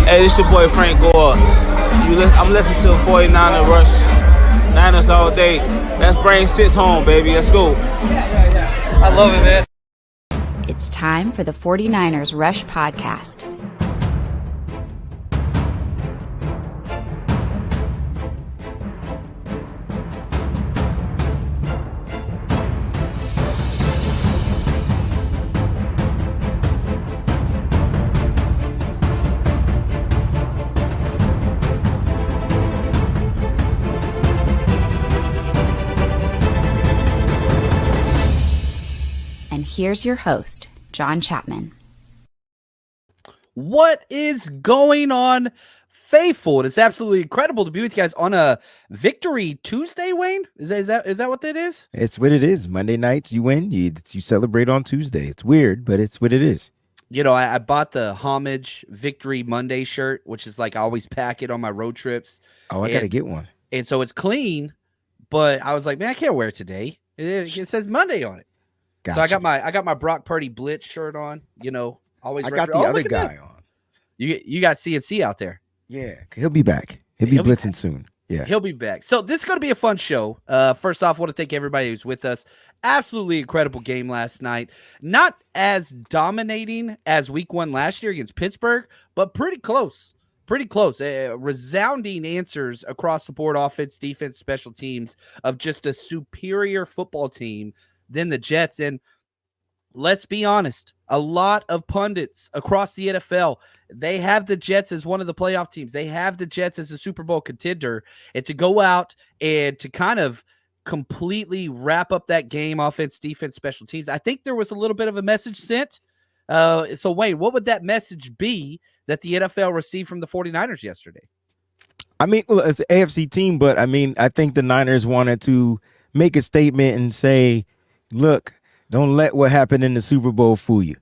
Hey, this your boy Frank Gore. I'm listening to 49er Rush. Niners all day. Let's bring six home, baby. Let's go. I love it, man. It's time for the 49ers Rush podcast. And here's your host, John Chapman. What is going on, faithful? It is absolutely incredible to be with you guys on a Victory Tuesday, Wayne. Is that what that is? It's what it is. Monday nights, you win. You celebrate on Tuesday. It's weird, but it's what it is. You know, I bought the Homage Victory Monday shirt, which is like I always pack it on my road trips. Oh, I got to get one. And so it's clean, but I was like, man, I can't wear it today. It says Monday on it. Gotcha. So I got my Brock Purdy Blitz shirt on. You know, always. I got the other guy on. You got CMC out there. Yeah, he'll be back. He'll be blitzing soon. Yeah, he'll be back. So this is going to be a fun show. First off, I want to thank everybody who's with us. Absolutely incredible game last night. Not as dominating as Week 1 last year against Pittsburgh, but pretty close. Pretty close. Resounding answers across the board, offense, defense, special teams, of just a superior football team than the Jets. And let's be honest, a lot of pundits across the NFL, they have the Jets as one of the playoff teams. They have the Jets as a Super Bowl contender. And to go out and to kind of completely wrap up that game, offense, defense, special teams, I think there was a little bit of a message sent. So, Wayne, what would that message be that the NFL received from the 49ers yesterday? I mean, well, it's an AFC team, but I mean, I think the Niners wanted to make a statement and say, look, don't let what happened in the Super Bowl fool you.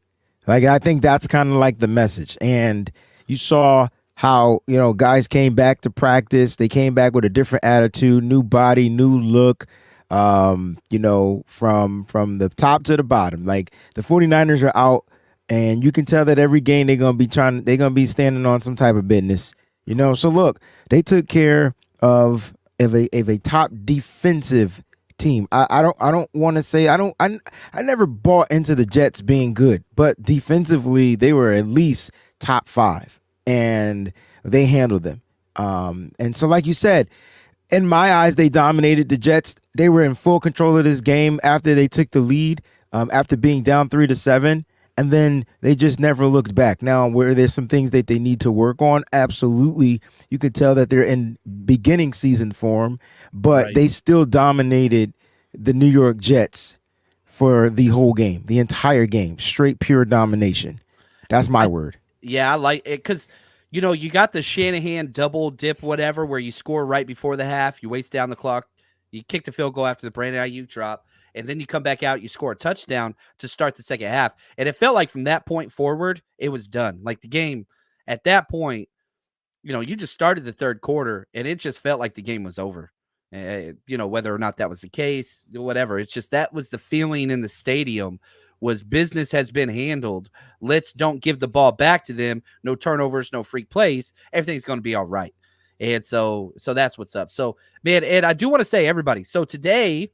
Like, I think that's kind of like the message. And you saw how, you know, guys came back to practice. They came back with a different attitude, new body, new look, you know, from the top to the bottom. Like, the 49ers are out, and you can tell that every game they're going to be standing on some type of business, you know. So, look, they took care of a top defensive team. I don't want to say I never bought into the Jets being good, but defensively they were at least top 5, and they handled them. And so, like you said, in my eyes, they dominated the Jets. They were in full control of this game after they took the lead, after being down 3-7, and then they just never looked back. Now, where there's some things that they need to work on, absolutely. You could tell that they're in beginning season form, but right. They still dominated the New York Jets for the whole game, the entire game, straight pure domination. That's my word. Yeah, I like it because, you know, you got the Shanahan double dip, whatever, where you score right before the half, you waste down the clock, you kick the field goal after the Brandon Aiyuk drop, and then you come back out, you score a touchdown to start the second half. And it felt like from that point forward, it was done. Like the game at that point, you know, you just started the third quarter, and it just felt like the game was over. You know, whether or not that was the case, whatever. It's just that was the feeling in the stadium was business has been handled. Let's don't give the ball back to them. No turnovers, no freak plays. Everything's going to be all right. And so that's what's up. So, man, and I do want to say, everybody, so today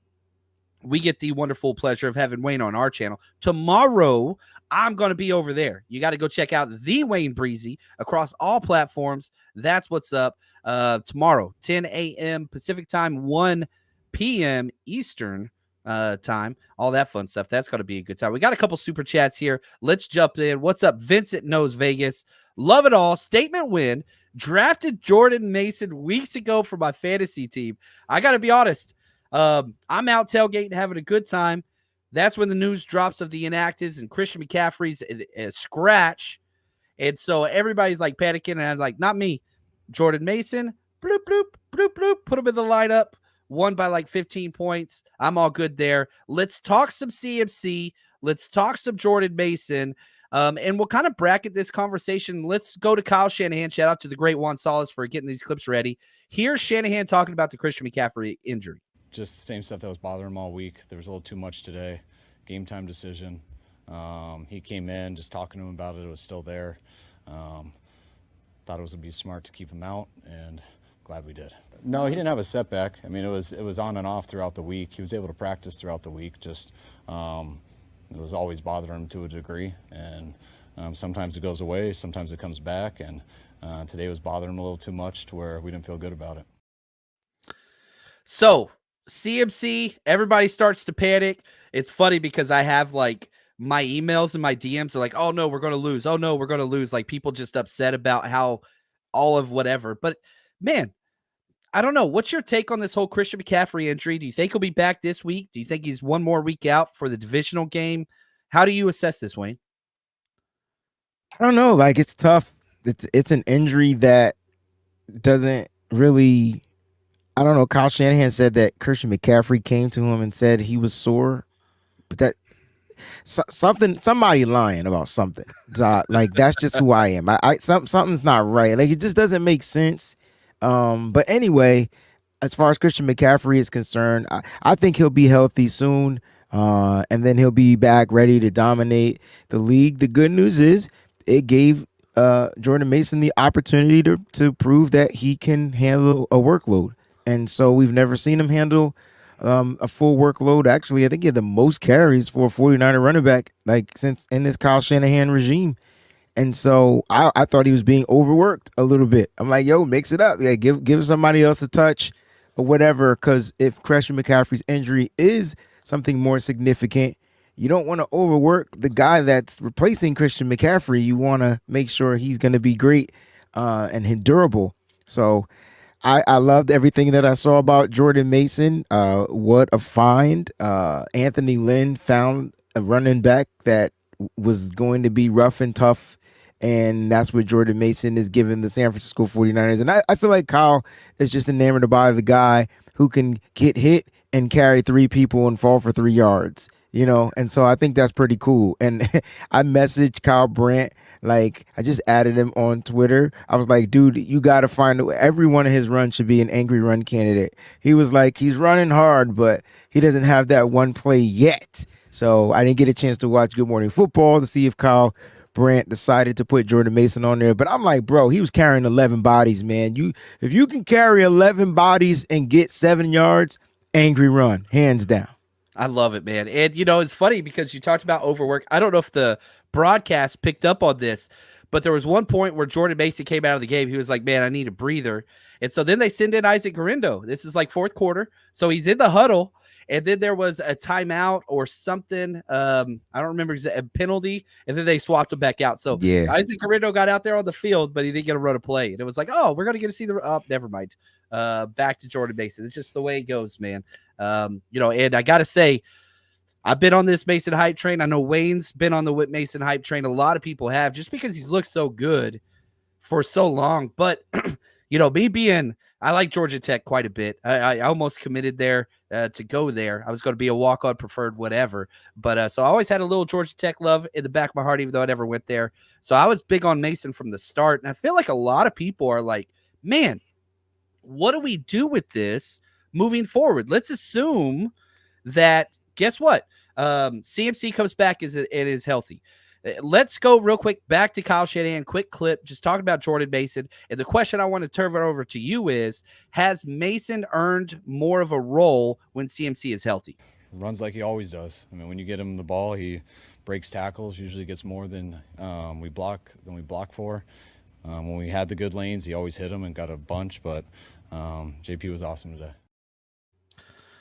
we get the wonderful pleasure of having Wayne on our channel. Tomorrow, I'm going to be over there. You got to go check out the Wayne Breezy across all platforms. That's what's up. Tomorrow, 10 a.m. Pacific time, 1 p.m. Eastern time, all that fun stuff. That's going to be a good time. We got a couple super chats here. Let's jump in. What's up? Vincent knows Vegas. Love it all. Statement win. Drafted Jordan Mason weeks ago for my fantasy team. I got to be honest. I'm out tailgating, having a good time. That's when the news drops of the inactives and Christian McCaffrey's a scratch. And so everybody's like panicking, and I'm like, not me. Jordan Mason, bloop, bloop, bloop, bloop, put him in the lineup, won by like 15 points. I'm all good there. Let's talk some CMC. Let's talk some Jordan Mason. And we'll kind of bracket this conversation. Let's go to Kyle Shanahan. Shout out to the great Juan Salas for getting these clips ready. Here's Shanahan talking about the Christian McCaffrey injury. Just the same stuff that was bothering him all week. There was a little too much today. Game time decision. He came in, just talking to him about it. It was still there. thought it would be smart to keep him out, and glad we did. No, he didn't have a setback. I mean, it was on and off throughout the week. He was able to practice throughout the week. Just it was always bothering him to a degree, and sometimes it goes away, sometimes it comes back, and today was bothering him a little too much to where we didn't feel good about it. So CMC, everybody starts to panic. It's funny because I have like my emails and my DMs are like, oh no, we're going to lose. Oh no, we're going to lose. Like people just upset about how all of whatever. But man, I don't know. What's your take on this whole Christian McCaffrey injury? Do you think he'll be back this week? Do you think he's one more week out for the divisional game? How do you assess this, Wayne? I don't know. Like, it's tough. It's an injury that doesn't really. I don't know. Kyle Shanahan said that Christian McCaffrey came to him and said he was sore, but that somebody lying about something. Like, that's just who I am. Something's not right. Like, it just doesn't make sense. But anyway, as far as Christian McCaffrey is concerned, I think he'll be healthy soon. And then he'll be back ready to dominate the league. The good news is it gave Jordan Mason the opportunity to prove that he can handle a workload. And so we've never seen him handle a full workload. Actually, I think he had the most carries for a 49er running back since in this Kyle Shanahan regime. And so I thought he was being overworked a little bit. I'm like, yo, mix it up. Like, give somebody else a touch or whatever. Because if Christian McCaffrey's injury is something more significant, you don't want to overwork the guy that's replacing Christian McCaffrey. You want to make sure he's going to be great and durable. So I loved everything that I saw about Jordan Mason. What a find. Anthony Lynn found a running back that was going to be rough and tough, and that's what Jordan Mason is giving the San Francisco 49ers. And I feel like Kyle is just enamored by the guy who can get hit and carry 3 people and fall for 3 yards, and so I think that's pretty cool. And I messaged Kyle Brandt, like, I just added him on Twitter. I was like, dude, you got to find every one of his runs should be an angry run candidate. He was like, he's running hard, but he doesn't have that one play yet. So I didn't get a chance to watch Good Morning Football to see if Kyle Brandt decided to put Jordan Mason on there. But I'm like, bro, he was carrying 11 bodies, man. If you can carry 11 bodies and get 7 yards, angry run, hands down. I love it, man. And, it's funny because you talked about overwork. I don't know if the broadcast picked up on this, but there was one point where Jordan Mason came out of the game. He was like, man, I need a breather. And so then they send in Isaac Guerrero. This is like fourth quarter. So he's in the huddle. And then there was a timeout or something. I don't remember a penalty. And then they swapped him back out. So yeah, Isaac Guerrero got out there on the field, but he didn't get to run a play. And it was like, oh, we're going to get to see never mind. Back to Jordan Mason. It's just the way it goes, man. And I got to say, I've been on this Mason hype train. I know Wayne's been on the Mason hype train. A lot of people have, just because he's looked so good for so long. But, I like Georgia Tech quite a bit. I almost committed there to go there. I was going to be a walk-on preferred whatever. But so I always had a little Georgia Tech love in the back of my heart, even though I never went there. So I was big on Mason from the start. And I feel like a lot of people are like, man, what do we do with this moving forward? Let's assume that, guess what? CMC comes back and is healthy. Let's go real quick back to Kyle Shanahan. Quick clip, just talking about Jordan Mason. And the question I want to turn it over to you is, has Mason earned more of a role when CMC is healthy? Runs like he always does. I mean, when you get him the ball, he breaks tackles, usually gets more than we block for. When we had the good lanes, he always hit them and got a bunch, but JP was awesome today.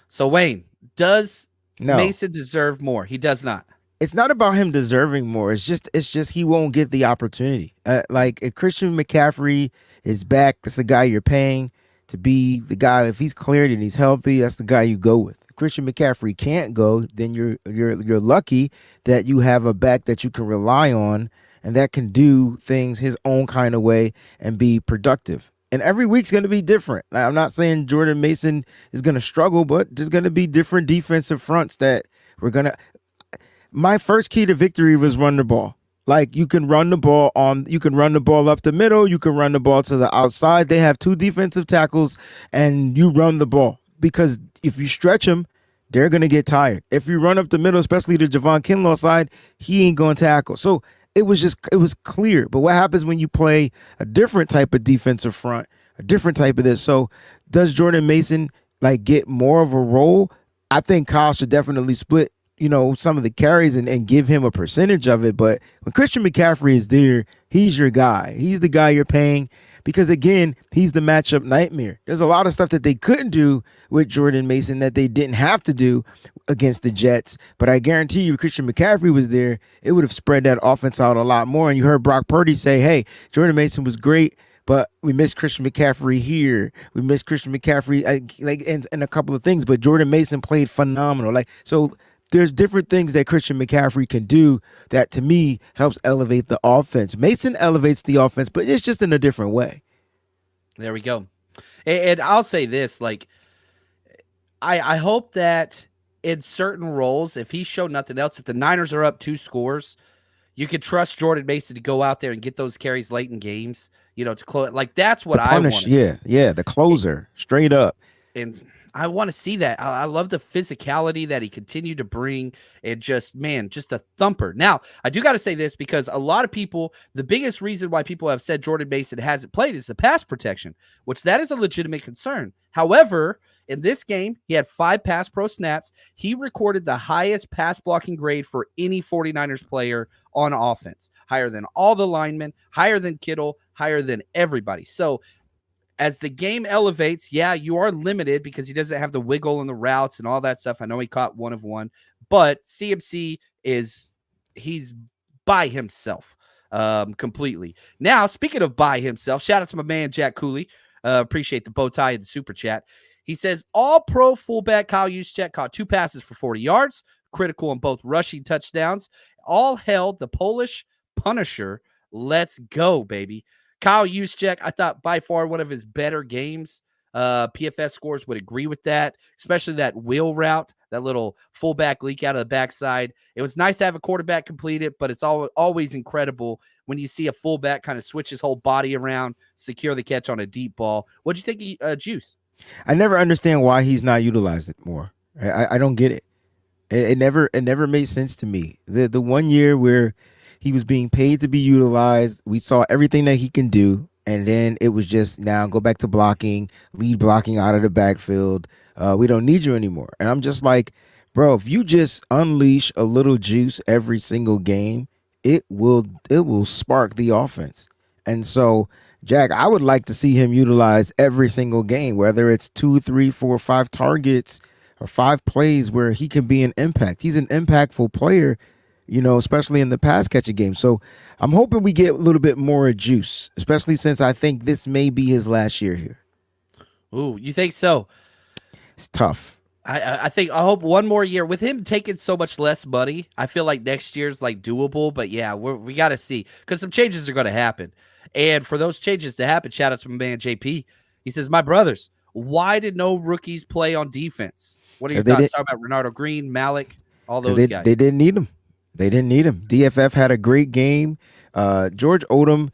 So, Wayne, does Mason deserve more? He does not. It's not about him deserving more. It's just he won't get the opportunity. Like, if Christian McCaffrey is back, that's the guy you're paying to be the guy. If he's cleared and he's healthy, that's the guy you go with. If Christian McCaffrey can't go, then you're lucky that you have a back that you can rely on and that can do things his own kind of way and be productive. And every week's going to be different. I'm not saying Jordan Mason is going to struggle, but there's going to be different defensive fronts that we're going to. My first key to victory was run the ball. Like, you can run the ball up the middle. You can run the ball to the outside. They have 2 defensive tackles and you run the ball, because if you stretch them, they're going to get tired. If you run up the middle, especially the Javon Kinlaw side, he ain't going to tackle. So it was clear. But what happens when you play a different type of defensive front, a different type of this? So does Jordan Mason like get more of a role? I think Kyle should definitely split, some of the carries and give him a percentage of it. But when Christian McCaffrey is there, he's your guy. He's the guy you're paying because, again, he's the matchup nightmare. There's a lot of stuff that they couldn't do with Jordan Mason that they didn't have to do against the Jets. But I guarantee you, if Christian McCaffrey was there, it would have spread that offense out a lot more. And you heard Brock Purdy say, hey, Jordan Mason was great, but we miss Christian McCaffrey here. We miss Christian McCaffrey and a couple of things. But Jordan Mason played phenomenal. So there's different things that Christian McCaffrey can do that, to me, helps elevate the offense. Mason elevates the offense, but it's just in a different way. There we go. And I'll say this, I hope that in certain roles, if he showed nothing else, if the Niners are up 2 scores, you can trust Jordan Mason to go out there and get those carries late in games, to close. That's what I want. Yeah, the closer, straight up. And I want to see that. I love the physicality that he continued to bring, and just a thumper. Now, I do got to say this because a lot of people, the biggest reason why people have said Jordan Mason hasn't played is the pass protection, which that is a legitimate concern. However, in this game, he had 5 pass pro snaps. He recorded the highest pass blocking grade for any 49ers player on offense, higher than all the linemen, higher than Kittle, higher than everybody. So as the game elevates, you are limited because he doesn't have the wiggle in the routes and all that stuff. I know he caught 1 of 1, but CMC he's by himself completely. Now, speaking of by himself, shout out to my man, Jack Cooley. Appreciate the bow tie and the super chat. He says, all-pro fullback Kyle Juszczyk caught 2 passes for 40 yards, critical on both rushing touchdowns. All held the Polish Punisher. Let's go, baby. Kyle Juszczyk, I thought by far one of his better games. PFS scores would agree with that, especially that wheel route, that little fullback leak out of the backside. It was nice to have a quarterback complete it, but it's always incredible when you see a fullback kind of switch his whole body around, secure the catch on a deep ball. What'd you think of Juice? I never understand why he's not utilized it more. I don't get it. It never made sense to me. The 1 year where he was being paid to be utilized, we saw everything that he can do, and then it was just now go back to blocking, lead blocking out of the backfield. We don't need you anymore. And I'm just like, bro, if you just unleash a little juice every single game, it will spark the offense. And so, Jack, I would like to see him utilized every single game, whether it's 2, 3, 4, 5 targets or 5 plays where he can be an impact. He's an impactful player, especially in the pass catching game. So I'm hoping we get a little bit more juice, especially since I think this may be his last year here. Ooh, you think so? It's tough. I hope one more year with him taking so much less money. I feel like next year's doable, but we got to see because some changes are going to happen. And for those changes to happen, shout out to my man JP. He says, my brothers, why did no rookies play on defense? What are your thoughts? Talk about Renardo Green, Malik, all those guys. They didn't need him. They didn't need him. DFF had a great game. George Odom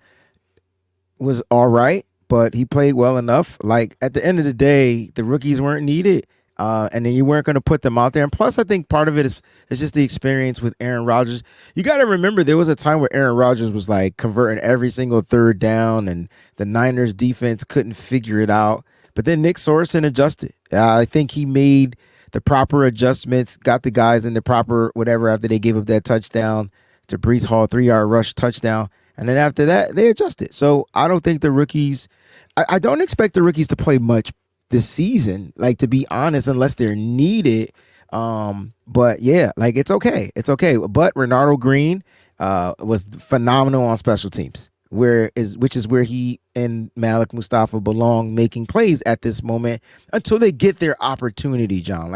was all right, but he played well enough. At the end of the day, the rookies weren't needed. And then you weren't going to put them out there. And plus, I think part of it is just the experience with Aaron Rodgers. You got to remember there was a time where Aaron Rodgers was converting every single 3rd down, and the Niners defense couldn't figure it out. But then Nick Sorensen adjusted. I think he made the proper adjustments, got the guys in the proper whatever after they gave up that touchdown to Breece Hall, 3-yard rush touchdown. And then after that, they adjusted. So I don't think the rookies, I don't expect the rookies to play much this season, to be honest, unless they're needed. But it's okay. It's okay. But Renardo Green was phenomenal on special teams, which is where he and Malik Mustafa belong, making plays at this moment until they get their opportunity, John.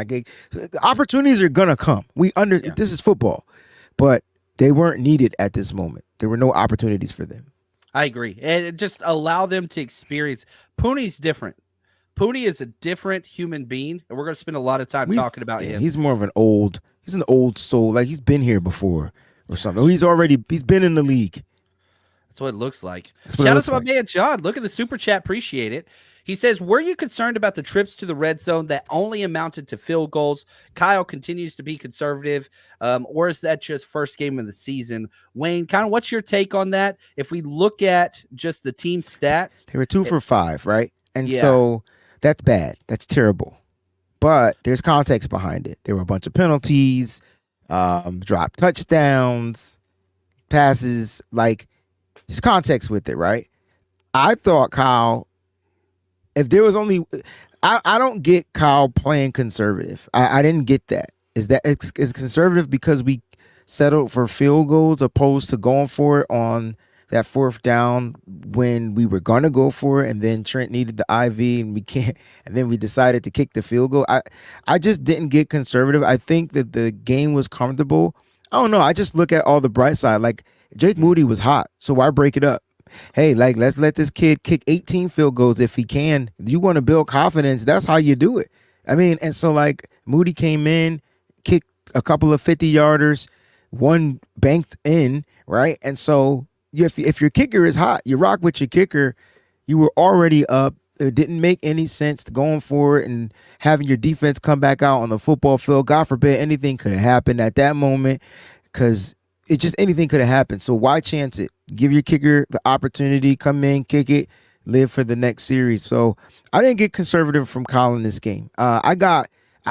Opportunities are gonna come. This is football, but they weren't needed at this moment. There were no opportunities for them. I agree. And just allow them to experience. Pooney's different. Moody is a different human being, and we're going to spend a lot of time talking about him. He's more of an old soul. He's been here before or something. He's been in the league. That's what it looks like. That's what it Shout out looks to my like. man John. Look at the super chat. Appreciate it. He says, were you concerned about the trips to the red zone that only amounted to field goals? Kyle continues to be conservative, or is that just first game of the season? Wayne, kind of what's your take on that? If we look at just the team stats. They were 2 for 5, right? And Yeah. so that's bad. That's terrible. But there's context behind it. There were a bunch of penalties, dropped touchdowns, passes. Like, there's context with it, right? I thought Kyle, if there was only, I don't get Kyle playing conservative. I didn't get that. Is that it's conservative because we settled for field goals opposed to going for it on that 4th down when we were gonna go for it, and then Trent needed the IV and we can't, and then we decided to kick the field goal. I just didn't get conservative. I think that the game was comfortable. I don't know. I just look at all the bright side. Like, Jake Moody was hot, so why break it up? Hey, like, let's let this kid kick 18 field goals if he can. You want to build confidence, that's how you do it. I mean, and so, like, Moody came in, kicked a couple of 50-yarders, one banked in, right? And so if your kicker is hot, you rock with your kicker. You were already up. It didn't make any sense going for it and having your defense come back out on the football field. God forbid anything could have happened at that moment, because it just anything could have happened. So why chance it? Give your kicker the opportunity, come in, kick it, live for the next series. So I didn't get conservative from Kyle in this game. I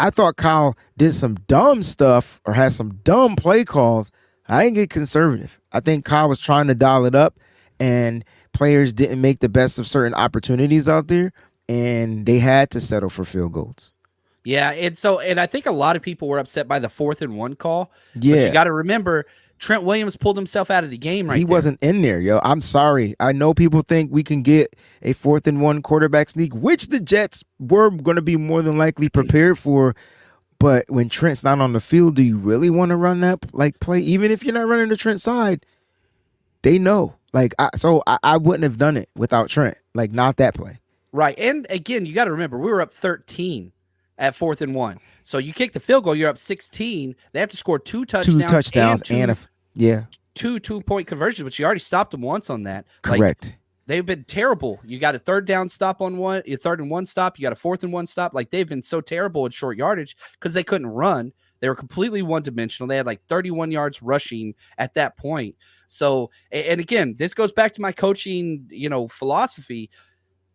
thought Kyle did some dumb stuff or had some dumb play calls. I didn't get conservative. I think Kyle was trying to dial it up, and players didn't make the best of certain opportunities out there, and they had to settle for field goals. Yeah, and I think a lot of people were upset by the 4th and 1 call. Yeah. But you got to remember, Trent Williams pulled himself out of the game right He there. wasn't in there, yo. I'm sorry. I know people think we can get a 4th and 1 quarterback sneak, which the Jets were going to be more than likely prepared for. But when Trent's not on the field, do you really want to run that play? Even if you're not running the Trent side, they know. I wouldn't have done it without Trent. Like, not that play. Right. And again, you got to remember, we were up 13 at 4th and 1. So you kick the field goal, you're up 16. They have to score 2 touchdowns. 2 touchdowns and two 2-point conversions, but you already stopped them once on that. Correct. Like, they've been terrible. You got a 3rd down stop on one, your 3rd and 1 stop. You got a 4th and 1 stop. Like, they've been so terrible at short yardage because they couldn't run. They were completely one-dimensional. They had like 31 yards rushing at that point. So, and again, this goes back to my coaching, philosophy.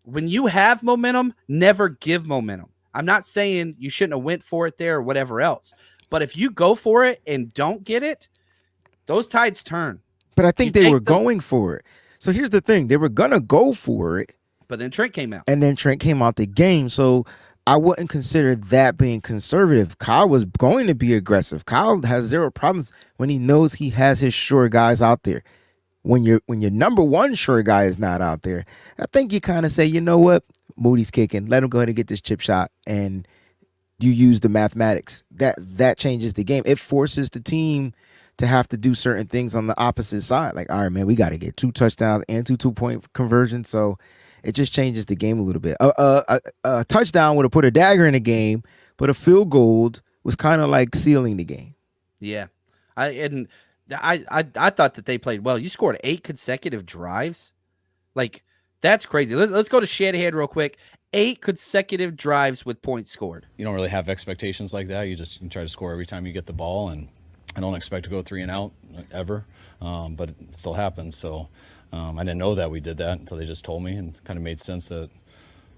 When you have momentum, never give momentum. I'm not saying you shouldn't have went for it there or whatever else. But if you go for it and don't get it, those tides turn. But I think they were going for it. So here's the thing. They were going to go for it. But then Trent came out. And then Trent came out the game. So I wouldn't consider that being conservative. Kyle was going to be aggressive. Kyle has zero problems when he knows he has his sure guys out there. When your number one sure guy is not out there, I think you kind of say, you know what? Moody's kicking. Let him go ahead and get this chip shot. And you use the mathematics. That changes the game. It forces the team to have to do certain things on the opposite side. Like, all right, man, we got to get 2 touchdowns and 2 2-point conversions. So it just changes the game a little bit. A touchdown would have put a dagger in the game, but a field goal was kind of like sealing the game. Yeah. I thought that they played well. You scored 8 consecutive drives. Like, that's crazy. Let's go to Shanahan real quick. 8 consecutive drives with points scored. You don't really have expectations like that. You try to score every time you get the ball, and I don't expect to go 3 and out ever, but it still happens. So I didn't know that we did that until they just told me, and it kind of made sense. That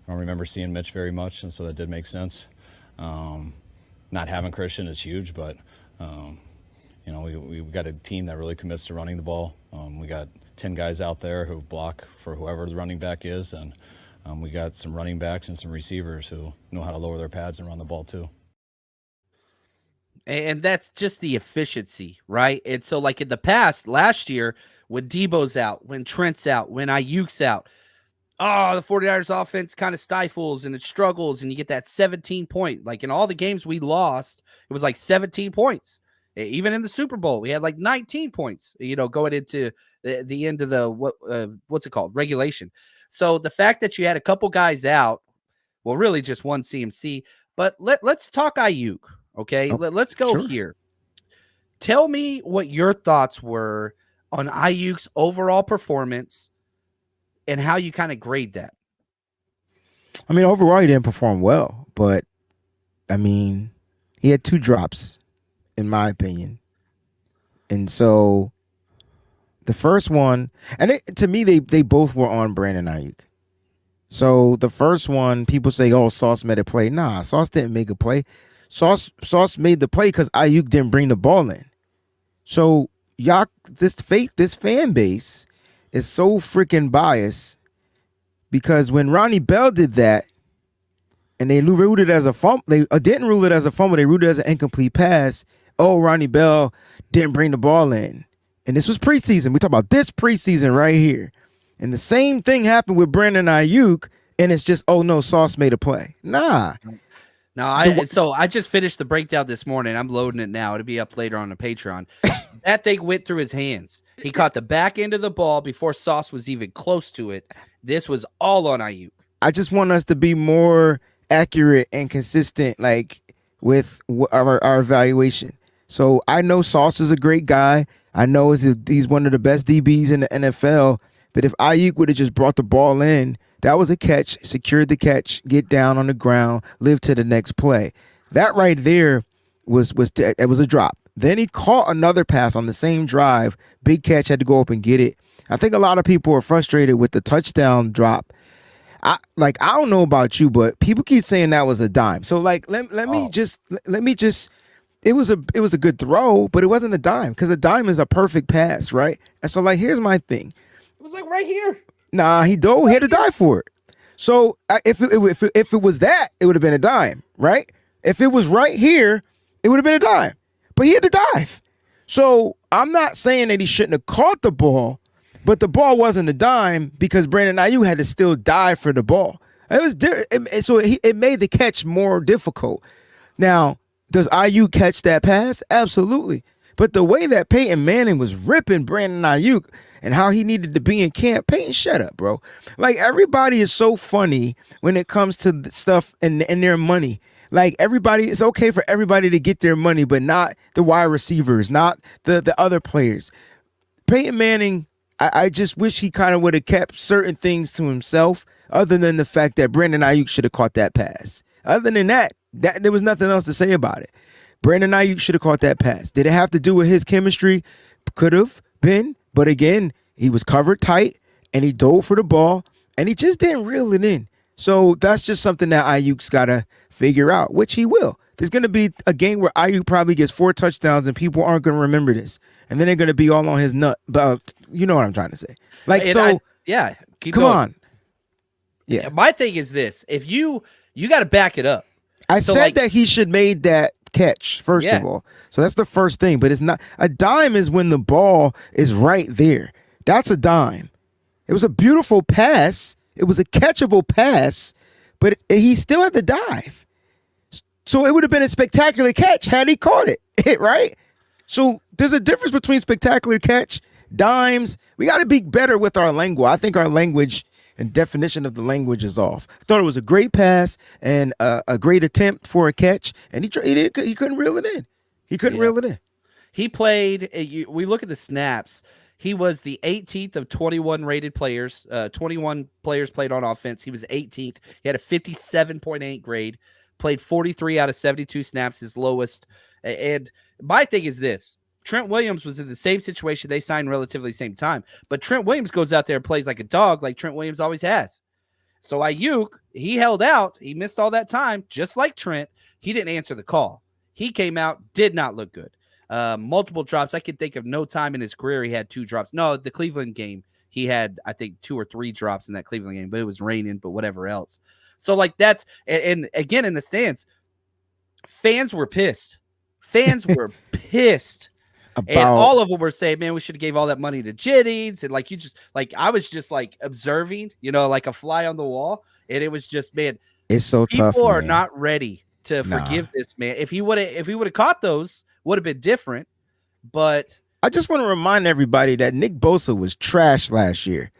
I don't remember seeing Mitch very much, and so that did make sense. Not having Christian is huge, but we've got a team that really commits to running the ball. We got 10 guys out there who block for whoever the running back is, and we got some running backs and some receivers who know how to lower their pads and run the ball too. And that's just the efficiency, right? And so, like in the past, last year, when Debo's out, when Trent's out, when Aiyuk's out, the 49ers offense kind of stifles and it struggles, and you get that 17-point. Like in all the games we lost, it was like 17 points. Even in the Super Bowl, we had like 19 points, going into the end of the, what's it called? Regulation. So the fact that you had a couple guys out, well, really just one CMC, but let's talk Aiyuk. Okay, let's go here. Tell me what your thoughts were on Aiyuk's overall performance and how you kind of grade that. I mean, overall, he didn't perform well, but I mean, he had 2 drops, in my opinion. And so the first one, and to me, they both were on Brandon Aiyuk. So the first one, people say, oh, Sauce made a play. Nah, Sauce didn't make a play. Sauce made the play because Aiyuk didn't bring the ball in. So y'all, this fan base is so freaking biased because when Ronnie Bell did that, and they ruled it as a fumble, they didn't rule it as a fumble, they ruled it as an incomplete pass. Oh, Ronnie Bell didn't bring the ball in. And this was preseason. We talk about this preseason right here. And the same thing happened with Brandon Aiyuk, and it's just, oh no, Sauce made a play. Nah. No, I just finished the breakdown this morning. I'm loading it now. It'll be up later on the Patreon. That thing went through his hands. He caught the back end of the ball before Sauce was even close to it. This was all on Aiyuk. I just want us to be more accurate and consistent, like with our evaluation. So I know Sauce is a great guy. I know he's one of the best DBs in the NFL. But if Aiyuk would have just brought the ball in, that was a catch, secured the catch, get down on the ground, live to the next play. That right there was a drop. Then he caught another pass on the same drive. Big catch, had to go up and get it. I think a lot of people are frustrated with the touchdown drop. I don't know about you, but people keep saying that was a dime. So let me just it was a good throw, but it wasn't a dime because a dime is a perfect pass, right? And so here's my thing. It was right here. Nah, he had to die for it. So if it was that, it would have been a dime, right? If it was right here, it would have been a dime. But he had to dive. So I'm not saying that he shouldn't have caught the ball, but the ball wasn't a dime because Brandon Aiyuk had to still dive for the ball. It was so it made the catch more difficult. Now, does Aiyuk catch that pass? Absolutely. But the way that Peyton Manning was ripping Brandon Aiyuk and how he needed to be in camp, Peyton, shut up, bro. Everybody is so funny when it comes to stuff and their money. It's okay for everybody to get their money, but not the wide receivers, not the other players. Peyton Manning, I just wish he kind of would have kept certain things to himself other than the fact that Brandon Aiyuk should have caught that pass. Other than that, there was nothing else to say about it. Brandon Aiyuk should have caught that pass. Did it have to do with his chemistry? Could have been. But again, he was covered tight and he dove for the ball and he just didn't reel it in. So that's just something that Aiyuk's got to figure out, which he will. There's going to be a game where Aiyuk probably gets 4 touchdowns and people aren't going to remember this. And then they're going to be all on his nut. But you know what I'm trying to say. Keep come going. on. Yeah. My thing is this. If you got to back it up. I said that he should made that catch, first of all. So that's the first thing. But it's not. A dime is when the ball is right there. That's a dime. It was a beautiful pass. It was a catchable pass, but he still had to dive. So it would have been a spectacular catch had he caught it, right? So there's a difference between spectacular catch, dimes. We got to be better with our language. I think our language and definition of the language is off. I thought it was a great pass and a great attempt for a catch, and he couldn't reel it in. He couldn't reel it in. He played. We look at the snaps. He was the 18th of 21 rated players. 21 players played on offense. He was 18th. He had a 57.8 grade. Played 43 out of 72 snaps, his lowest. And my thing is this. Trent Williams was in the same situation. They signed relatively the same time. But Trent Williams goes out there and plays like a dog like Trent Williams always has. So Aiyuk, he held out. He missed all that time, just like Trent. He didn't answer the call. He came out, did not look good. Multiple drops. I can think of no time in his career he had 2 drops. No, the Cleveland game, he had, I think, 2 or 3 drops in that Cleveland game, but it was raining, but whatever else. So, that's – and again, in the stands, fans were pissed. Fans were pissed. And all of them were saying, man, we should have gave all that money to Jennings. And I was just observing, like a fly on the wall. And it was just, man, it's so tough. People are not ready to forgive this man. If he would have caught those, would have been different. But I just want to remind everybody that Nick Bosa was trash last year.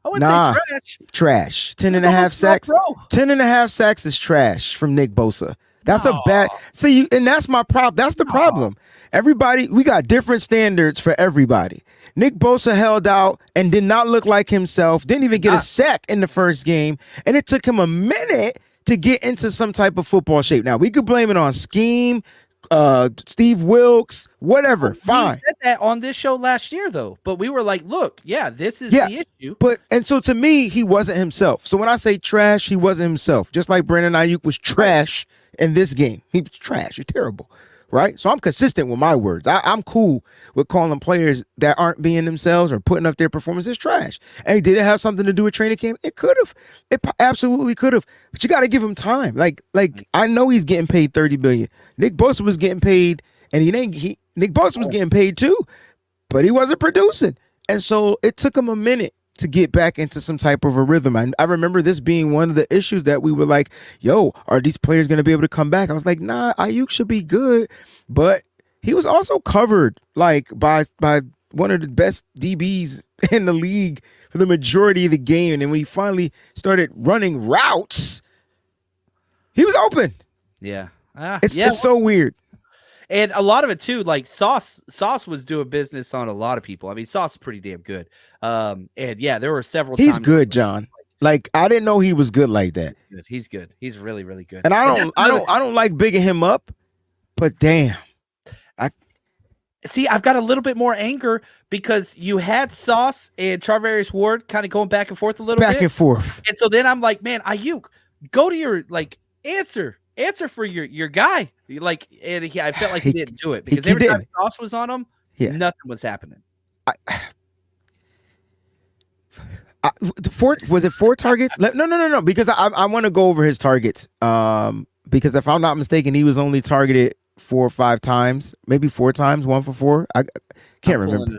I wouldn't say trash. Trash. 10.5 sacks. 10.5 sacks is trash from Nick Bosa. That's a bad. See, and that's my problem. That's the problem. Everybody, we got different standards for everybody. Nick Bosa held out and did not look like himself. Didn't even get a sack in the first game, and it took him a minute to get into some type of football shape. Now we could blame it on scheme, Steve Wilkes, whatever. Fine. We said that on this show last year, though. But we were like, look, this is the issue. And so to me, he wasn't himself. So when I say trash, he wasn't himself. Just like Brandon Aiyuk was trash in this game. He was trash. You're terrible. Right? So I'm consistent with my words. I'm cool with calling players that aren't being themselves or putting up their performances trash. And did it have something to do with training camp? It could have. It absolutely could have. But you got to give him time. Like I know he's getting paid $30 billion. Nick Bosa was getting paid, and Nick Bosa was getting paid too, but he wasn't producing. And so it took him a minute to get back into some type of a rhythm. I remember this being one of the issues that we were like, yo, are these players going to be able to come back? I was like, nah, Aiyuk should be good. But he was also covered like by one of the best DBs in the league for the majority of the game. And then when he finally started running routes, he was open. Yeah. It's so weird. And a lot of it too, like Sauce was doing business on a lot of people. I mean, Sauce is pretty damn good. And there were several He's times good, John. Like I didn't know he was good like that. He's good. He's really, really good. And I don't like bigging him up, but damn. See, I've got a little bit more anger because you had Sauce and Charvarius Ward kind of going back and forth a little bit. Back and forth. And so then I'm like, man, Aiyuk, go to your answer for your guy. I felt like he didn't do it because every time Sauce was on him, nothing was happening. Was it 4 targets? No. Because I want to go over his targets. Because if I'm not mistaken, he was only targeted 4 or 5 times, maybe 4 times, 1 for 4. I can't remember.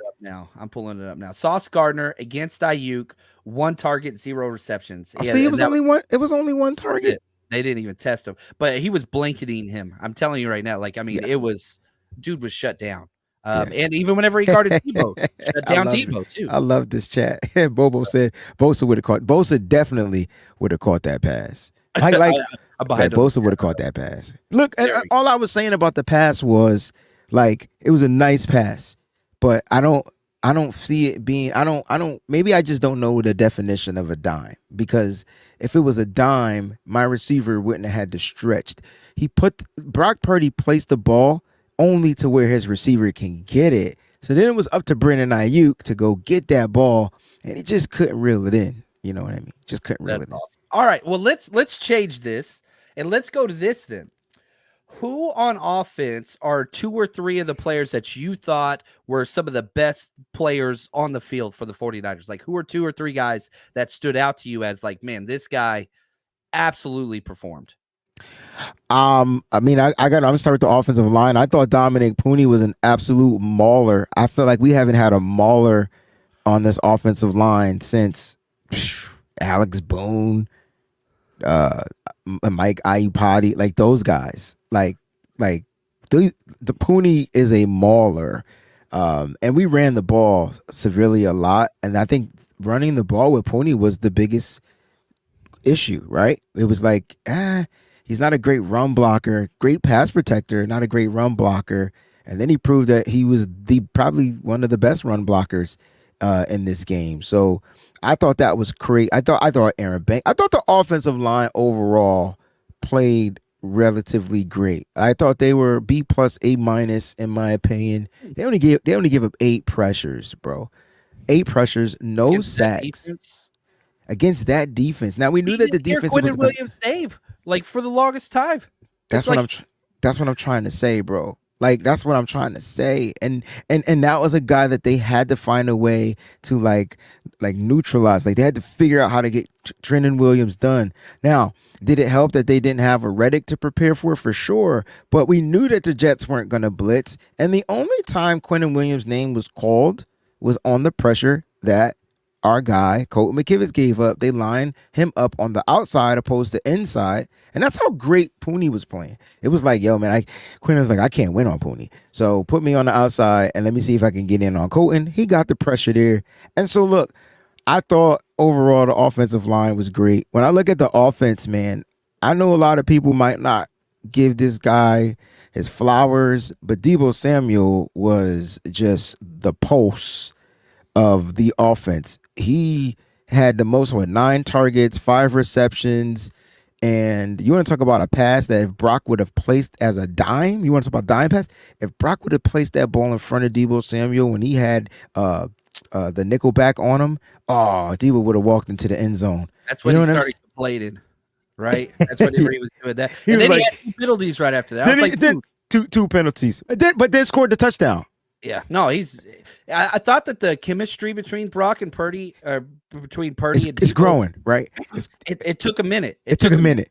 I'm pulling it up now. Sauce Gardner against Aiyuk, 1 target, 0 receptions. See, it was only one. It was only 1 target. They didn't even test him, but he was blanketing him. I'm telling you right now. Dude was shut down. And even whenever he guarded Debo, shut down Debo too. I love this chat. Bobo said Bosa definitely would have caught that pass. Bosa would have caught that pass. Look, and all I was saying about the pass was like it was a nice pass, but I don't see it being. Maybe I just don't know the definition of a dime, because if it was a dime, my receiver wouldn't have had to stretch. Brock Purdy placed the ball only to where his receiver can get it. So then it was up to Brandon Aiyuk to go get that ball, and he just couldn't reel it in. You know what I mean? Just couldn't reel it in. All right, well let's change this and let's go to this then. Who on offense are 2 or 3 of the players that you thought were some of the best players on the field for the 49ers? Like, who are 2 or 3 guys that stood out to you as like, man, this guy absolutely performed? I'm gonna start with the offensive line. I thought Dominic Pooney was an absolute mauler. I feel like we haven't had a mauler on this offensive line since Alex Boone, Mike Iupati, like those guys. Like the Pooney is a mauler. And we ran the ball severely a lot. And I think running the ball with Pooney was the biggest issue, right? It was like, he's not a great run blocker, great pass protector, not a great run blocker. And then he proved that he was probably one of the best run blockers in this game. So I thought that was great. I thought Aaron Banks. I thought the offensive line overall played relatively great. I thought they were B+, A- in my opinion. They only give up 8 pressures, bro. 8 pressures, no sacks against that defense. Now we knew that the defense was Quentin Williams-Dave like for the longest time. That's what I'm trying to say, bro. Like that's what I'm trying to say, and that was a guy that they had to find a way to like neutralize. Like they had to figure out how to get Trenton Williams done. Now, did it help that they didn't have a Reddick to prepare for sure? But we knew that the Jets weren't going to blitz, and the only time Quentin Williams' name was called was on the pressure that our guy Colton McKivitz gave up. They lined him up on the outside opposed to inside, and that's how great Pooney was playing. It was like, yo, man, Quinn was like, I can't win on Pooney, so put me on the outside and let me see if I can get in on Colton. He got the pressure there, and so look, I thought overall the offensive line was great. When I look at the offense, man, I know a lot of people might not give this guy his flowers, but Deebo Samuel was just the pulse of the offense. He had the most with 9 targets, 5 receptions. And you want to talk about a pass that if Brock would have placed as a dime, you want to talk about dime pass? If Brock would have placed that ball in front of Deebo Samuel when he had the nickel back on him, Deebo would have walked into the end zone. That's when he started complaining, right? That's when he was doing that. And then he had 2 penalties right after that. I was like, two penalties, but then scored the touchdown. Yeah, no, I thought that the chemistry between Brock and Purdy, or between Purdy and Deebo, it's growing, right? It took a minute. It took a minute.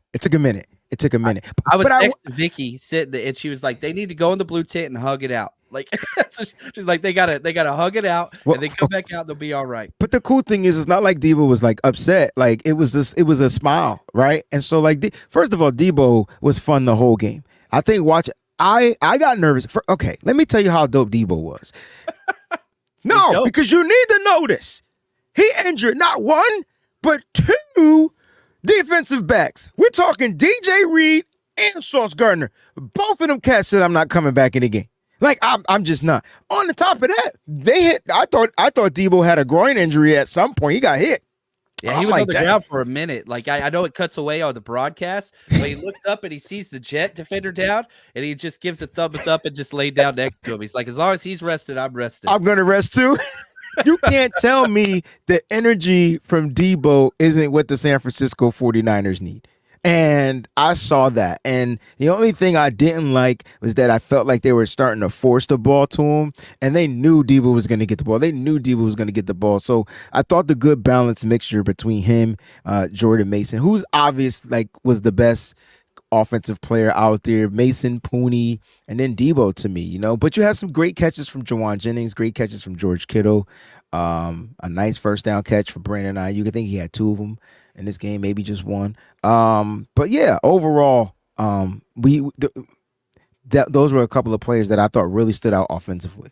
I was texting Vicky sitting, and she was like, "They need to go in the blue tent and hug it out." Like, so she's like, "They gotta hug it out, and they come back out, they'll be all right." But the cool thing is, it's not like Deebo was like upset. Like it was a smile, right? And so, like, first of all, Deebo was fun the whole game. I think I got nervous. Okay, let me tell you how dope Deebo was. No, because you need to know this. He injured not 1, but 2 defensive backs. We're talking DJ Reed and Sauce Gardner. Both of them cats said, "I'm not coming back in the game." Like I'm just not. On the top of that, they hit. I thought Deebo had a groin injury at some point. He got hit. Yeah, he was on the ground for a minute. Like, I know it cuts away on the broadcast, but he looked up and he sees the Jet defender down, and he just gives a thumbs up and just laid down next to him. He's like, as long as he's rested, I'm rested. I'm going to rest too. You can't tell me the energy from Deebo isn't what the San Francisco 49ers need. And I saw that. And the only thing I didn't like was that I felt like they were starting to force the ball to him. And they knew Deebo was going to get the ball. They knew Deebo was going to get the ball. So I thought the good balanced mixture between him, Jordan Mason, who's obvious, like, was the best offensive player out there, Mason, Pooney, and then Deebo to me, you know. But you had some great catches from Jawan Jennings, great catches from George Kittle, a nice first down catch from Brandon Aiyuk. I think he had 2 of them in this game, maybe just 1. But yeah, overall, those were a couple of players that I thought really stood out offensively.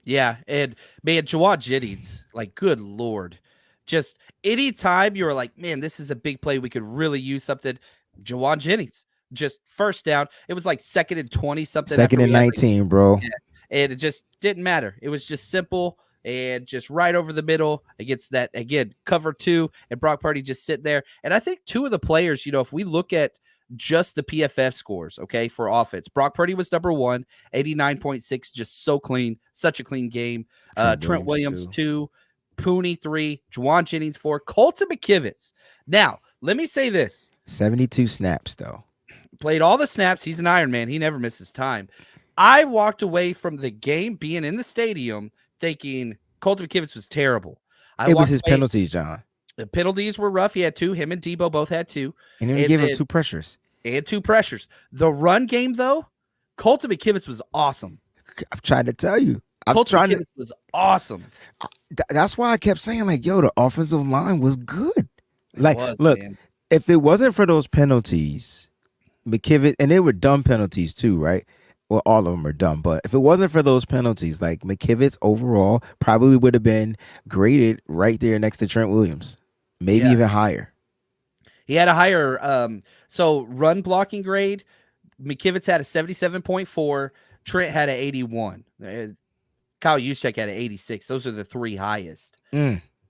Yeah, and man, Jawan Jennings, like, good Lord. Just anytime you were like, man, this is a big play, we could really use something, Jawan Jennings, just first down. It was like 2nd and 20 something. 2nd and 19, bro. Yeah, and it just didn't matter. It was just simple and just right over the middle against that, again, cover 2, and Brock Purdy just sit there. And I think 2 of the players, you know, if we look at just the PFF scores, okay, for offense, Brock Purdy was number 1, 89.6, just so clean, such a clean game. Trent Williams 2, Pooney 3, Jawan Jennings 4, Colton McKivitz. Now, let me say this. 72 snaps, though. Played all the snaps. He's an Iron Man. He never misses time. I walked away from the game being in the stadium thinking Colton McKivitz was terrible. It was his penalties, John. The penalties were rough. He had 2. Him and Deebo both had 2. And then he gave him 2 pressures. And 2 pressures. The run game, though, Colton McKivitz was awesome. I'm trying to tell you. Colton McKivitz was awesome. That's why I kept saying, like, yo, the offensive line was good. Like, look, man. If it wasn't for those penalties, McKivitz, and they were dumb penalties too, right? Well, all of them are dumb, but if it wasn't for those penalties, like, McKivitz overall probably would have been graded right there next to Trent Williams, maybe even higher. He had a higher, so run blocking grade. McKivitz had a 77.4. Trent had an 81. Kyle Juszczyk had an 86. Those are the 3 highest.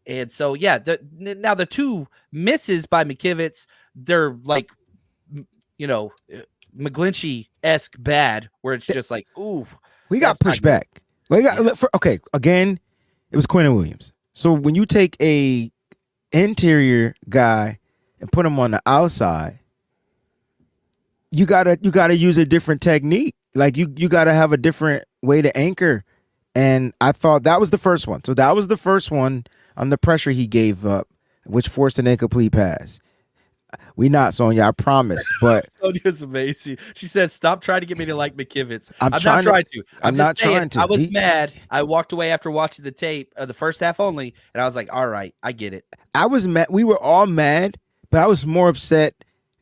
And so, yeah, now the 2 misses by McKivitz, they're like, you know, McGlinchey-esque bad, where it's just like, ooh. We got pushed back. Okay, again, it was Quentin Williams. So when you take a interior guy and put him on the outside, you gotta use a different technique. Like, you gotta have a different way to anchor. And I thought that was the first one. So that was the first one on the pressure he gave up, which forced an incomplete pass. We not, Sonya, I promise. But Sonya's amazing. She says, "Stop trying to get me to like McKivitz." I'm not trying to. I'm not trying to. I was mad. I walked away after watching the tape, the first half only, and I was like, "All right, I get it." I was mad. We were all mad, but I was more upset.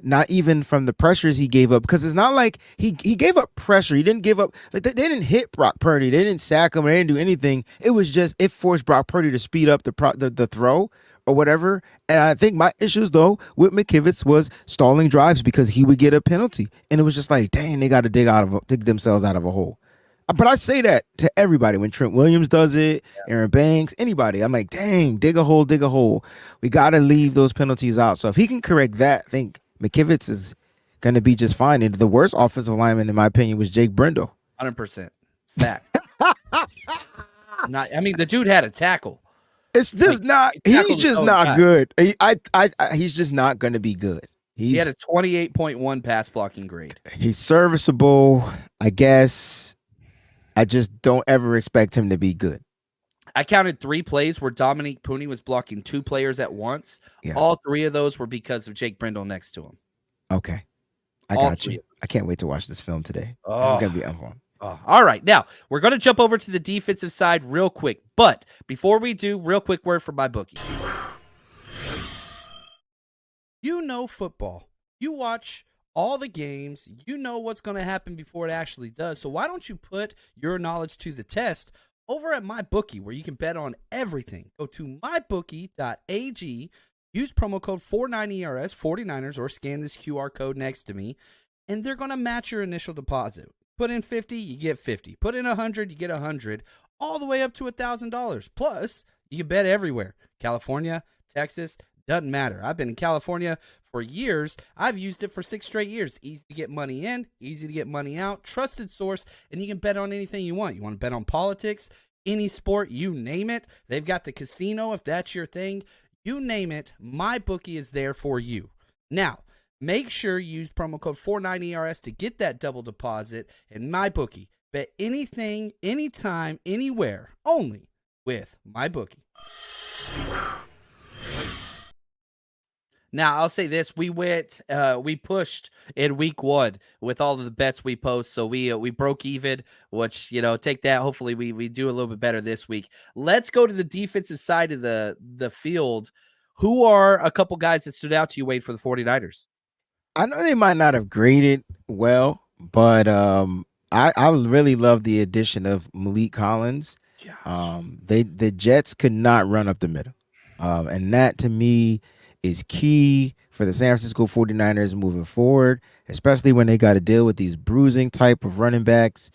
Not even from the pressures he gave up, because it's not like he gave up pressure. He didn't give up. Like, they didn't hit Brock Purdy. They didn't sack him. They didn't do anything. It was just, it forced Brock Purdy to speed up the throw, or whatever. And I think my issues though with McKivitz was stalling drives because he would get a penalty, and it was just like, dang, they got to dig themselves out of a hole. But I say that to everybody when Trent Williams does it, Aaron Banks, anybody. I'm like, dang, dig a hole, dig a hole. We got to leave those penalties out. So if he can correct that, I think McKivitz is going to be just fine. And the worst offensive lineman, in my opinion, was Jake Brindle. 100%. Fact. I mean, the dude had a tackle. It's just not. He's just not good. He's just not going to be good. He had a 28.1 pass blocking grade. He's serviceable, I guess. I just don't ever expect him to be good. I counted 3 plays where Dominique Pooney was blocking 2 players at once. Yeah. All 3 of those were because of Jake Brindle next to him. Okay. I got you. I can't wait to watch this film today. Oh. This is going to be fun. Oh. All right. Now, we're going to jump over to the defensive side real quick. But before we do, real quick word from my bookie. You know football. You watch all the games, you know what's going to happen before it actually does. So why don't you put your knowledge to the test over at MyBookie, where you can bet on everything. Go to mybookie.ag, use promo code 49ERS, 49ers, or scan this QR code next to me, and they're going to match your initial deposit. Put in 50, you get 50. Put in 100, you get 100, all the way up to $1,000. Plus, you can bet everywhere. California, Texas, doesn't matter. I've been in California for years. I've used it for 6 straight years. Easy to get money in, easy to get money out, trusted source, and you can bet on anything you want. You want to bet on politics, any sport, you name it. They've got the casino if that's your thing. You name it, MyBookie is there for you. Now, make sure you use promo code 49ERS to get that double deposit. And MyBookie, bet anything, anytime, anywhere, only with MyBookie. Now, I'll say this. We pushed in week 1 with all of the bets we post. So we broke even, which, take that. Hopefully we do a little bit better this week. Let's go to the defensive side of the field. Who are a couple guys that stood out to you, Wade, for the 49ers? I know they might not have graded well, but I really love the addition of Malik Collins. The Jets could not run up the middle. And that, to me, is key for the San Francisco 49ers moving forward, especially when they got to deal with these bruising type of running backs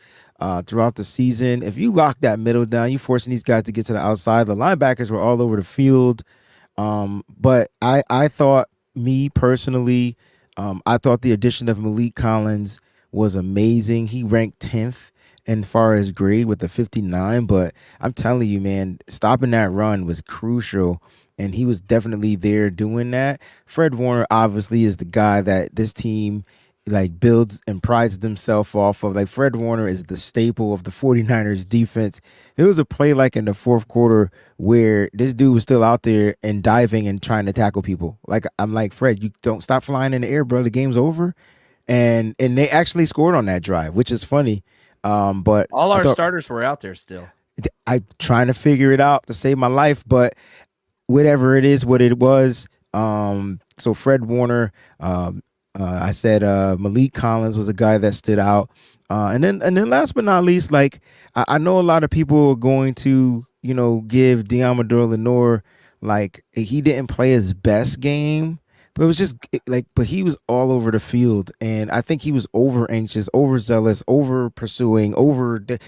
throughout the season. If you lock that middle down, you're forcing these guys to get to the outside. The linebackers were all over the field. But I thought, me personally, I thought the addition of Malik Collins was amazing. He ranked 10th as far as grade with a 59, but I'm telling you, man, stopping that run was crucial, and he was definitely there doing that. Fred Warner obviously is the guy that this team builds and prides themselves off of. Fred Warner is the staple of the 49ers defense. There was a play in the fourth quarter where this dude was still out there and diving and trying to tackle people. I'm like, Fred, you don't stop flying in the air, bro. The game's over. And they actually scored on that drive, which is funny. But all our starters were out there still. I'm trying to figure it out to save my life, but whatever it is, what it was. So Fred Warner, I said Malik Collins was a guy that stood out. And then last but not least, I know a lot of people are going to, give Deommodore Lenoir, he didn't play his best game. But it was just but he was all over the field, and I think he was over anxious, overzealous, over pursuing,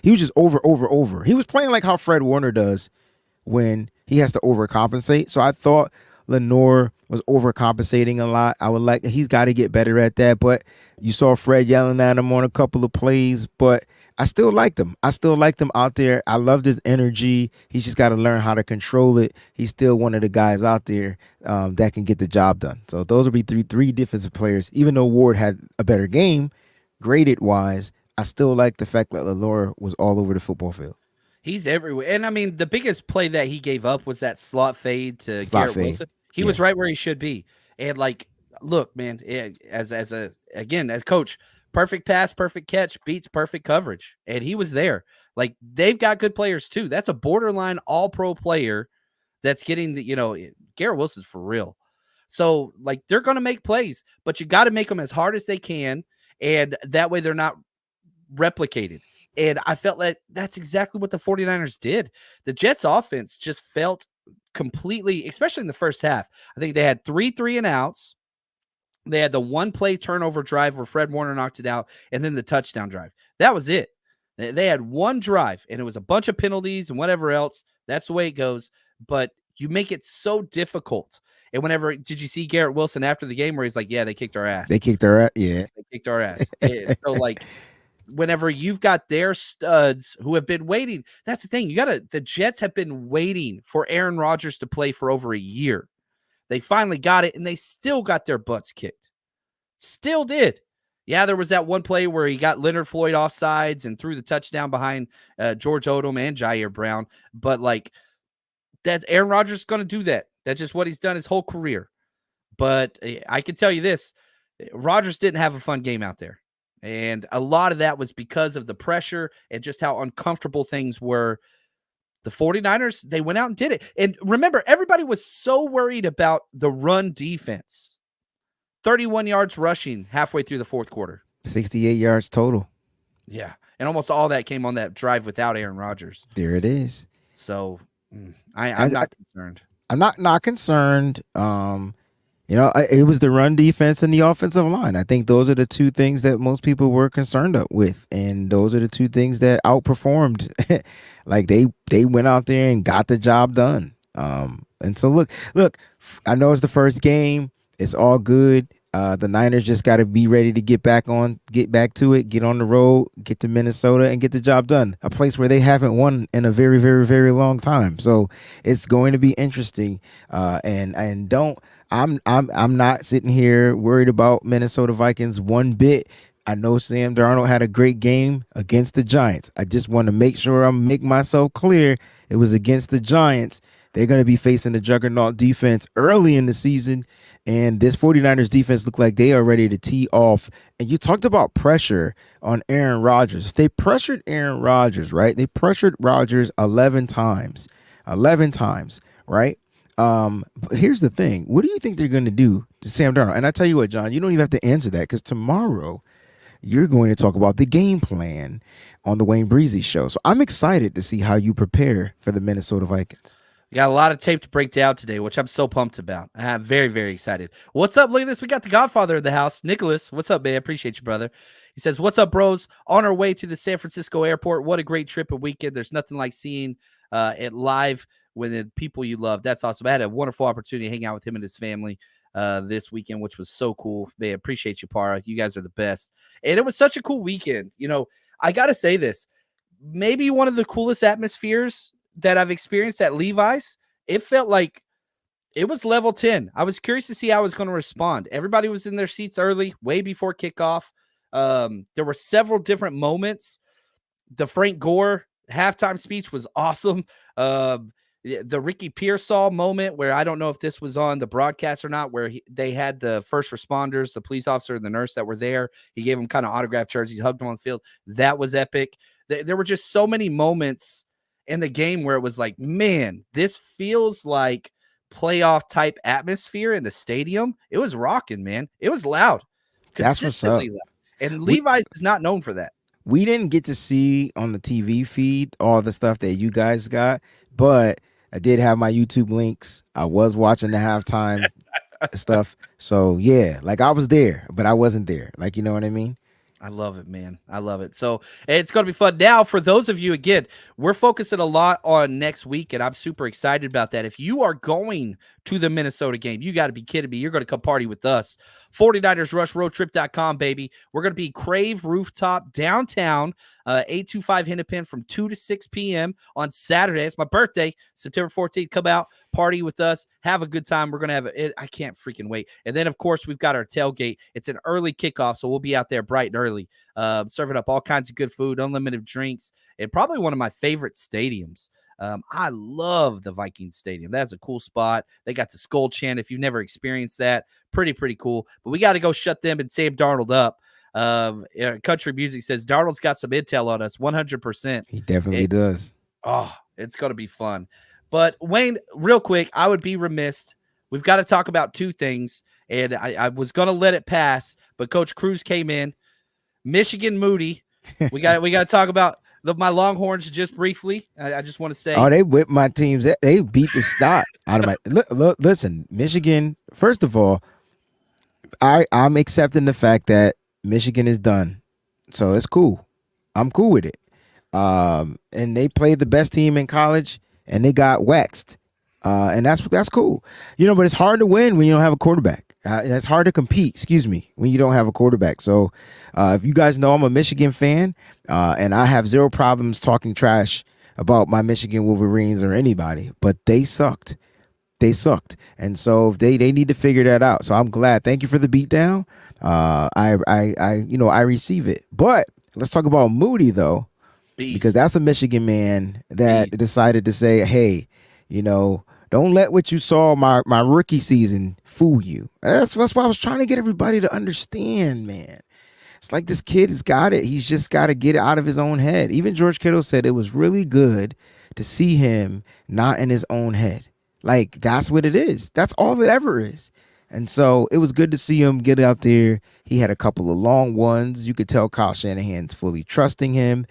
he was just over. He was playing like how Fred Warner does when he has to overcompensate. So I thought Lenoir was overcompensating a lot. He's got to get better at that. But you saw Fred yelling at him on a couple of plays, but I still liked him. Out there. I loved his energy. He's just got to learn how to control it. He's still one of the guys out there that can get the job done. So those would be three defensive players. Even though Ward had a better game, graded wise, I still like the fact that Lenoir was all over the football field. He's everywhere. And I mean, the biggest play that he gave up was that slot fade to Garrett Wilson. He was right where he should be. And look, man, as coach, perfect pass, perfect catch beats perfect coverage. And he was there. They've got good players too. That's a borderline all-pro player that's getting Garrett Wilson's for real. So they're going to make plays, but you got to make them as hard as they can. And that way they're not replicated. And I felt like that's exactly what the 49ers did. The Jets offense just felt completely, especially in the first half. I think they had 3 3-and-outs. They had the one play turnover drive where Fred Warner knocked it out, and then the touchdown drive. That was it. They had one drive, and it was a bunch of penalties and whatever else. That's the way it goes. But you make it so difficult. And whenever, did you see Garrett Wilson after the game where he's like, yeah, they kicked our ass. They kicked our ass. Yeah. They kicked our ass. So, like, whenever you've got their studs who have been waiting, that's the thing. The Jets have been waiting for Aaron Rodgers to play for over a year. They finally got it, and they still got their butts kicked. Still did. Yeah, there was that one play where he got Leonard Floyd offsides and threw the touchdown behind George Odom and Jair Brown. But, like, that Aaron Rodgers is going to do that. That's just what he's done his whole career. But I can tell you this, Rodgers didn't have a fun game out there. And a lot of that was because of the pressure and just how uncomfortable things were. The 49ers, they went out and did it. And remember, everybody was so worried about the run defense. 31 yards rushing halfway through the fourth quarter. 68 yards total. Yeah. And almost all that came on that drive without Aaron Rodgers. There it is. So I'm not concerned. I'm not concerned. It was the run defense and the offensive line. I think those are the two things that most people were concerned with, and those are the two things that outperformed. Like they went out there and got the job done. And so look, I know it's the first game. It's all good. The Niners just got to be ready to get back to it, get on the road, get to Minnesota, and get the job done. A place where they haven't won in a very, very, very long time. So it's going to be interesting. I'm not sitting here worried about Minnesota Vikings one bit. I know Sam Darnold had a great game against the Giants. I just want to make sure I make myself clear. It was against the Giants. They're going to be facing the juggernaut defense early in the season, and this 49ers defense looked like they are ready to tee off. And you talked about pressure on Aaron Rodgers. They pressured Aaron Rodgers, right? They pressured Rodgers 11 times, right? But here's the thing. What do you think they're going to do to Sam Darnold? And I tell you what, John, you don't even have to answer that, because tomorrow you're going to talk about the game plan on the Wayne Breezy show. So I'm excited to see how you prepare for the Minnesota Vikings. We got a lot of tape to break down today, which I'm so pumped about. I'm very, very excited. What's up? Look at this. We got the Godfather in the house. Nicholas, what's up, man? Appreciate you, brother. He says, what's up, bros? On our way to the San Francisco airport. What a great trip and weekend. There's nothing like seeing it live with the people you love. That's awesome. I had a wonderful opportunity to hang out with him and his family this weekend, which was so cool. Man, appreciate you, Para. You guys are the best. And it was such a cool weekend. You know, I got to say this. Maybe one of the coolest atmospheres that I've experienced at Levi's. It felt like it was level 10. I was curious to see how I was going to respond. Everybody was in their seats early, way before kickoff. There were several different moments. The Frank Gore halftime speech was awesome. The Ricky Pearsall moment, where I don't know if this was on the broadcast or not, where they had the first responders, the police officer and the nurse that were there. He gave them kind of autographed jerseys, hugged them on the field. That was epic. There were just so many moments in the game where it was like, man, this feels like playoff type atmosphere in the stadium. It was rocking, man. It was loud. That's what's up. Loud. And Levi's is not known for that. We didn't get to see on the TV feed all the stuff that you guys got, but I did have my YouTube links. I was watching the halftime stuff. So yeah, like I was there, but I wasn't there. Like, you know what I mean? I love it, man. I love it. So it's going to be fun. Now, for those of you, again, we're focusing a lot on next week, and I'm super excited about that. If you are going to the Minnesota game, you got to be kidding me. You're going to come party with us. 49ersrushroadtrip.com, baby. We're going to be Crave Rooftop downtown, 825 Hennepin from 2 to 6 p.m. on Saturday. It's my birthday, September 14th. Come out, party with us, have a good time. We're going to have it. I can't freaking wait. And then, of course, we've got our tailgate. It's an early kickoff, so we'll be out there bright and early, serving up all kinds of good food, unlimited drinks, and probably one of my favorite stadiums. I love the Vikings Stadium. That's a cool spot. They got the Skull Chant. If you've never experienced that, pretty cool. But we got to go shut them and Sam Darnold up. Country Music says Darnold's got some intel on us, 100%. He definitely does. Oh, it's going to be fun. But Wayne, real quick, I would be remiss. We've got to talk about two things, and I was going to let it pass, but Coach Cruz came in. Michigan Moody. We got to talk about my Longhorns just briefly. I just want to say, Oh, they whipped my teams. They beat the snot out of my. Listen, Michigan. First of all, I'm accepting the fact that Michigan is done, so it's cool. I'm cool with it. And they played the best team in college, and they got waxed. And that's cool. But it's hard to win when you don't have a quarterback. It's hard to compete, when you don't have a quarterback. So if you guys know, I'm a Michigan fan, and I have zero problems talking trash about my Michigan Wolverines or anybody, but they sucked. They sucked. And so they need to figure that out. So I'm glad. Thank you for the beatdown. I receive it. But let's talk about Moody, though, because that's a Michigan man that decided to say, hey, don't let what you saw my rookie season fool you. That's what I was trying to get everybody to understand, man. It's like this kid has got it. He's just got to get it out of his own head. Even George Kittle said it was really good to see him not in his own head. Like, that's what it is. That's all it ever is. And so it was good to see him get out there. He had a couple of long ones. You could tell Kyle Shanahan's fully trusting him.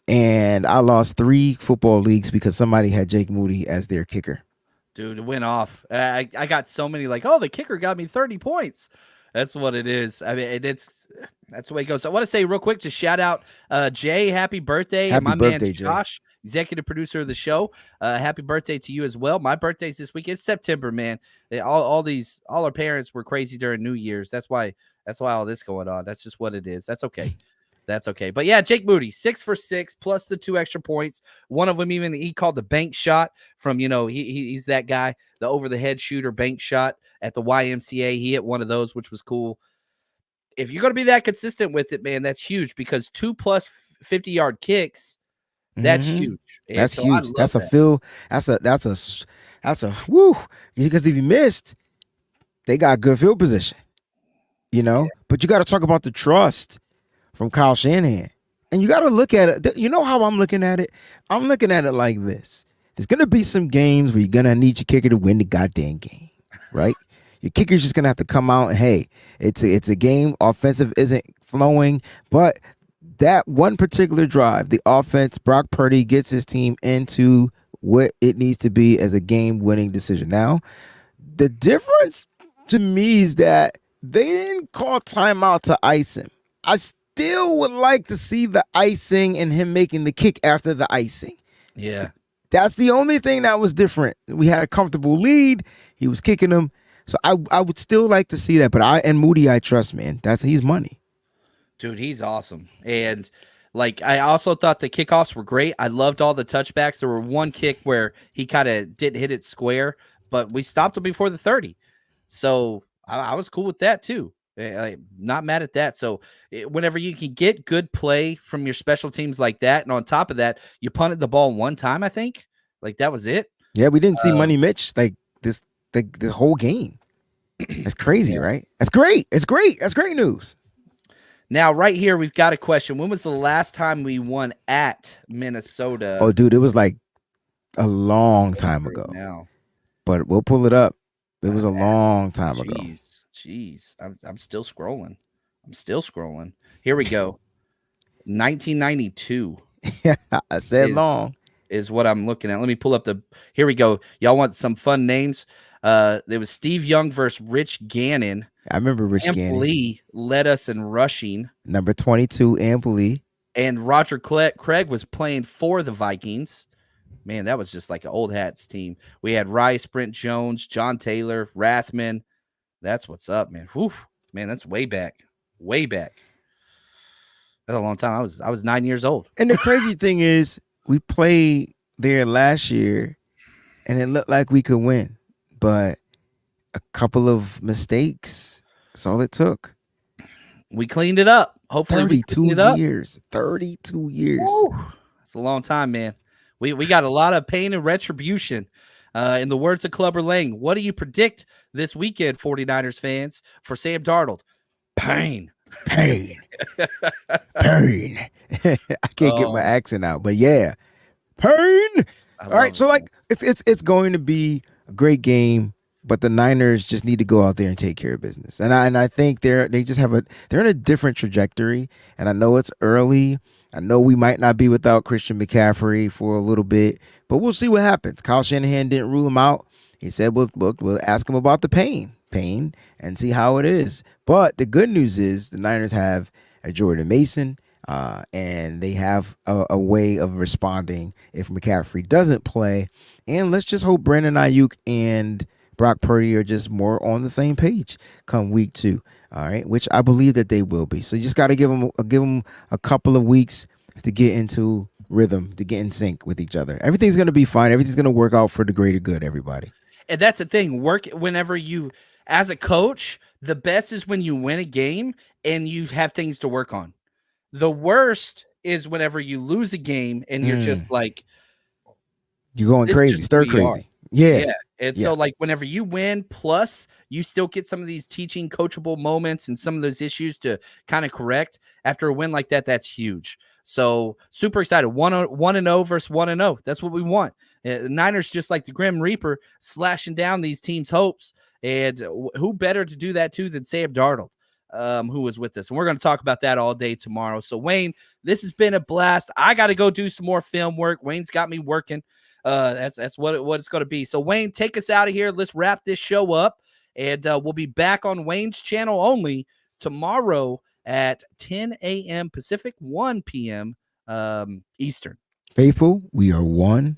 And I lost 3 football leagues because somebody had Jake Moody as their kicker. Dude, it went off. I got so many the kicker got me 30 points. That's what it is. I mean, that's the way it goes. I want to say real quick, just shout out Jay, happy birthday. Happy and my birthday, man Josh, executive producer of the show. Happy birthday to you as well. My birthday's this week. It's September, man. All our parents were crazy during New Year's. That's why all this going on. That's just what it is. That's okay. That's okay. But yeah, Jake Moody, 6 for 6 plus the 2 extra points. One of them even he called the bank shot from, he's that guy, the over the head shooter bank shot at the YMCA. He hit one of those, which was cool. If you're going to be that consistent with it, man, that's huge because 2 plus 50-yard kicks, that's huge. And that's so huge. That's a fill. That's a woo. Because if you missed, they got good field position, but you got to talk about the trust from Kyle Shanahan. And you got to look at it. You know how I'm looking at it? I'm looking at it like this. There's going to be some games where you're going to need your kicker to win the goddamn game, right? Your kicker's just going to have to come out and, hey, it's a game. Offensive isn't flowing. But that one particular drive, the offense, Brock Purdy gets his team into what it needs to be as a game-winning decision. Now, the difference to me is that they didn't call timeout to ice him. I still would like to see the icing and him making the kick after the icing. Yeah. That's the only thing that was different. We had a comfortable lead. He was kicking them. So I would still like to see that. But Moody, I trust, man. He's money. Dude, he's awesome. And I also thought the kickoffs were great. I loved all the touchbacks. There were one kick where he kind of didn't hit it square, but we stopped him before the 30. So I was cool with that too. Not mad at that. So whenever you can get good play from your special teams like that, and on top of that, you punted the ball one time, I think. That was it. Yeah, we didn't see Money Mitch this whole game. That's crazy, right? That's great. It's great. That's great news. Now, right here, we've got a question. When was the last time we won at Minnesota? Oh, dude, it was a long time ago. Now. But we'll pull it up. It was a long time ago. Jeez, I'm still scrolling. Here we go. 1992. I said long. Is what I'm looking at. Let me pull up here we go. Y'all want some fun names? There was Steve Young versus Rich Gannon. I remember Rich Gannon. Lee led us in rushing. Number 22, Amp Lee. And Roger Craig was playing for the Vikings. Man, that was just like an old hats team. We had Rice, Brent Jones, John Taylor, Rathman. That's what's up, man. Whew. Man, that's way back. Way back. That's a long time. I was 9 years old. And the crazy thing is, we played there last year, and it looked like we could win. But a couple of mistakes, that's all it took. We cleaned it up. Hopefully 32 years. 32 years. Woo. That's a long time, man. We got a lot of pain and retribution. In the words of Clubber Lang, what do you predict this weekend, 49ers fans, for Sam Darnold? Pain. Pain. Pain. I can't get my accent out, but yeah. Pain. All right, so it's going to be a great game, but the Niners just need to go out there and take care of business. And I think they're in a different trajectory, and I know it's early, I know we might not be without Christian McCaffrey for a little bit, but we'll see what happens. Kyle Shanahan didn't rule him out. He said we'll ask him about the pain, and see how it is. But the good news is the Niners have a Jordan Mason, and they have a way of responding if McCaffrey doesn't play. And let's just hope Brandon Aiyuk and Brock Purdy are just more on the same page come week 2. All right, which I believe that they will be. So you just got to give them a couple of weeks to get into rhythm, to get in sync with each other. Everything's going to be fine. Everything's going to work out for the greater good, everybody. And that's the thing. Work whenever you, as a coach, the best is when you win a game and you have things to work on. The worst is whenever you lose a game and you're just like, you're going crazy, stir crazy. Yeah. And so like whenever you win, plus you still get some of these teaching coachable moments and some of those issues to kind of correct after a win like that, that's huge. So super excited. 1-0 versus 1-0. That's what we want. Niners, just like the Grim Reaper, slashing down these teams' hopes. And who better to do that too than Sam Darnold, who was with us. And we're going to talk about that all day tomorrow. So Wayne, this has been a blast. I got to go do some more film work. Wayne's got me working. That's what it's going to be. So Wayne, take us out of here. Let's wrap this show up, and we'll be back on Wayne's channel only tomorrow at 10 a.m. Pacific, 1 p.m. Eastern. Faithful, we are 1-0.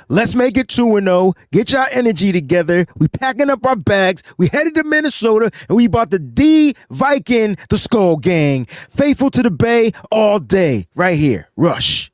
Let's make it 2-0. Get your energy together. We packing up our bags. We headed to Minnesota, and we about to Viking the Skull Gang. Faithful to the Bay all day, right here. Rush.